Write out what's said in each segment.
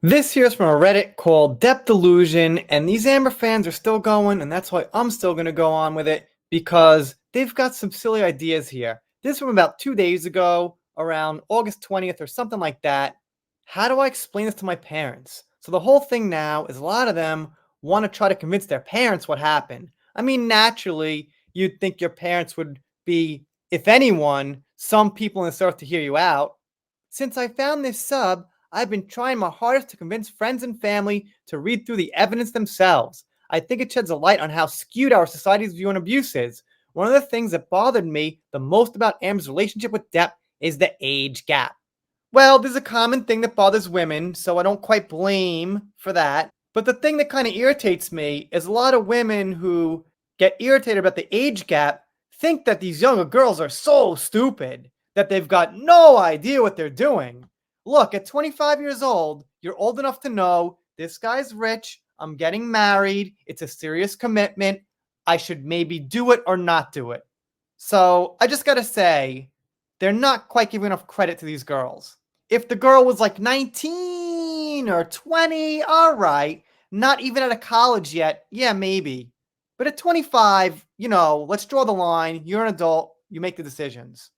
This here's from a Reddit called Depth Illusion, and these Amber fans are still going, and that's why I'm still going to go on with it because they've got some silly ideas here. This from about 2 days ago, around August 20th or something like that. How do I explain this to my parents? So the whole thing now is a lot of them want to try to convince their parents what happened. I mean, naturally, you'd think your parents would be, if anyone, some people in this earth to hear you out. Since I found this sub, I've been trying my hardest to convince friends and family to read through the evidence themselves. I think it sheds a light on how skewed our society's view on abuse is. One of the things that bothered me the most about Amber's relationship with Depp is the age gap. Well, there's a common thing that bothers women, so I don't quite blame for that. But the thing that kind of irritates me is a lot of women who get irritated about the age gap think that these younger girls are so stupid that they've got no idea what they're doing. Look, at 25 years old, you're old enough to know this guy's rich, I'm getting married, it's a serious commitment, I should maybe do it or not do it. So I just gotta say, they're not quite giving enough credit to these girls. If the girl was like 19 or 20, all right, not even out of college yet, yeah, maybe. But at 25, let's draw the line. You're an adult, you make the decisions.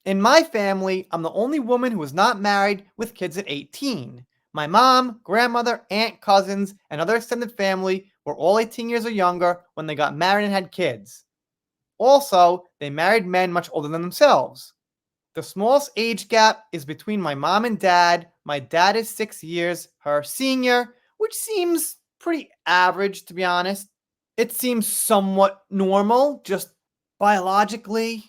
In my family, I'm the only woman who was not married with kids at 18. My mom, grandmother, aunt, cousins, and other extended family were all 18 years or younger when they got married and had kids. Also, they married men much older than themselves. The smallest age gap is between my mom and dad. My dad is 6 years, her senior, which seems pretty average, to be honest. It seems somewhat normal, just biologically.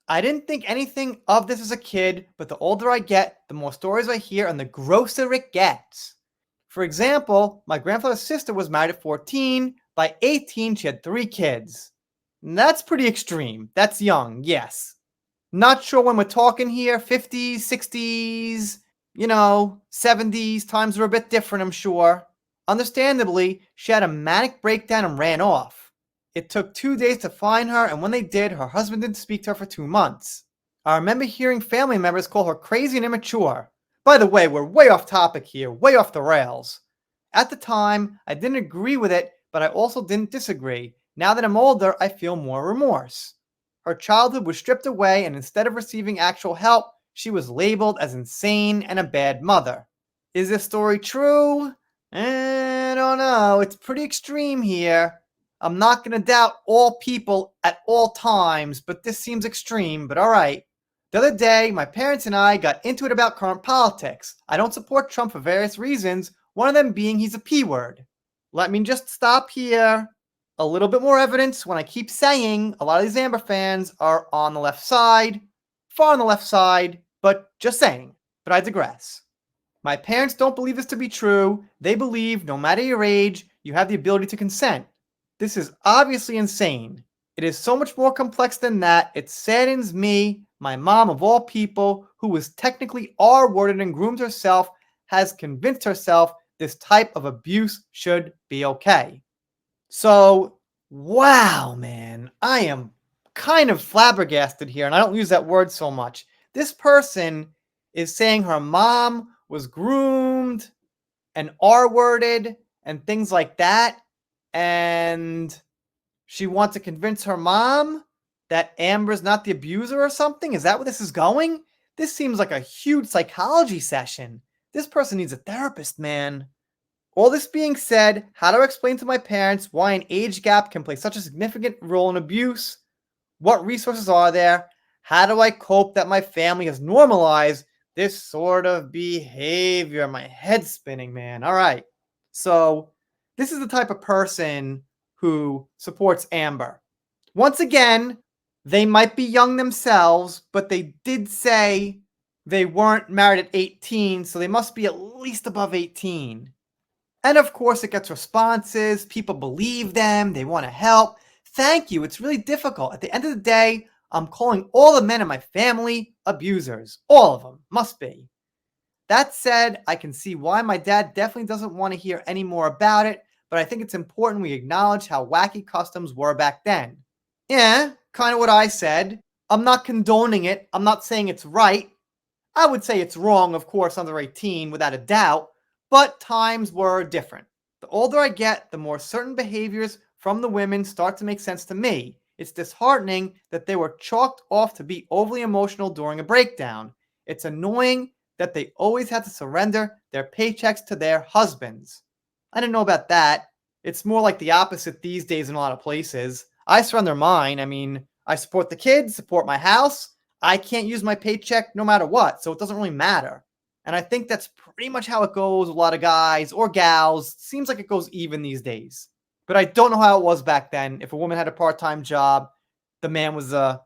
I didn't think anything of this as a kid, but the older I get, the more stories I hear and the grosser it gets. For example, my grandfather's sister was married at 14. By 18, she had 3 kids. That's pretty extreme. That's young, yes. Not sure when we're talking here, 50s, 60s, 70s. Times were a bit different, I'm sure. Understandably, she had a manic breakdown and ran off. It took 2 days to find her, and when they did, her husband didn't speak to her for 2 months. I remember hearing family members call her crazy and immature. By the way, we're way off topic here, way off the rails. At the time, I didn't agree with it, but I also didn't disagree. Now that I'm older, I feel more remorse. Her childhood was stripped away, and instead of receiving actual help, she was labeled as insane and a bad mother. Is this story true? I don't know. It's pretty extreme here. I'm not going to doubt all people at all times, but this seems extreme, but alright. The other day, my parents and I got into it about current politics. I don't support Trump for various reasons, one of them being he's a P word. Let me just stop here. A little bit more evidence when I keep saying a lot of these Amber fans are on the left side, far on the left side, but just saying. But I digress. My parents don't believe this to be true. They believe no matter your age, you have the ability to consent. This is obviously insane. It is so much more complex than that. It saddens me, my mom of all people, who was technically R-worded and groomed herself, has convinced herself this type of abuse should be okay. So, wow, man, I am kind of flabbergasted here, and I don't use that word so much. This person is saying her mom was groomed and R-worded and things like that, and she wants to convince her mom that Amber's not the abuser or something? Is that where this is going? This seems like a huge psychology session. This person needs a therapist, man. All this being said, how do I explain to my parents why an age gap can play such a significant role in abuse? What resources are there? How do I cope that my family has normalized this sort of behavior? My head's spinning, man. All right. So, this is the type of person who supports Amber. Once again, they might be young themselves, but they did say they weren't married at 18, so they must be at least above 18. And of course, it gets responses. People believe them. They want to help. Thank you. It's really difficult. At the end of the day, I'm calling all the men in my family abusers. All of them. Must be. That said, I can see why my dad definitely doesn't want to hear any more about it, but I think it's important we acknowledge how wacky customs were back then. Yeah, kind of what I said. I'm not condoning it. I'm not saying it's right. I would say it's wrong, of course, under 18, without a doubt. But times were different. The older I get, the more certain behaviors from the women start to make sense to me. It's disheartening that they were chalked off to be overly emotional during a breakdown. It's annoying that they always had to surrender their paychecks to their husbands. I didn't know about that. It's more like the opposite these days in a lot of places. I surrender mine. I mean, I support the kids, support my house. I can't use my paycheck no matter what, so it doesn't really matter. And I think that's pretty much how it goes with a lot of guys or gals. Seems like it goes even these days. But I don't know how it was back then. If a woman had a part time job, the man was the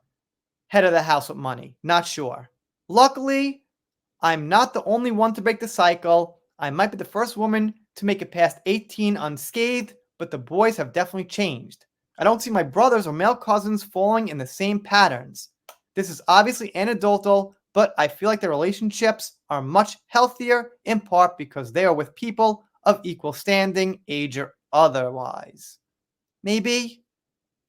head of the house with money. Not sure. Luckily, I'm not the only one to break the cycle. I might be the first woman to make it past 18 unscathed, but the boys have definitely changed. I don't see my brothers or male cousins falling in the same patterns. This is obviously anecdotal, but I feel like their relationships are much healthier in part because they are with people of equal standing, age, or otherwise. Maybe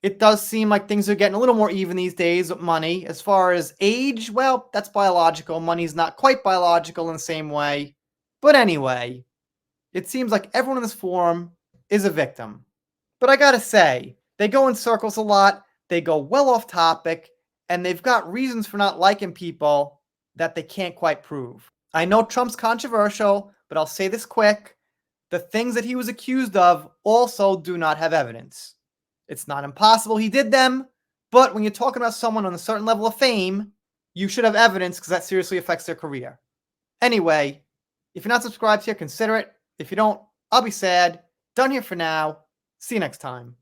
it does seem like things are getting a little more even these days with money. As far as age, well, that's biological. Money's not quite biological in the same way. But anyway, it seems like everyone in this forum is a victim. But I gotta say, they go in circles a lot, they go well off topic, and they've got reasons for not liking people that they can't quite prove. I know Trump's controversial, but I'll say this quick. The things that he was accused of also do not have evidence. It's not impossible he did them, but when you're talking about someone on a certain level of fame, you should have evidence because that seriously affects their career. Anyway, if you're not subscribed here, consider it. If you don't, I'll be sad. Done here for now. See you next time.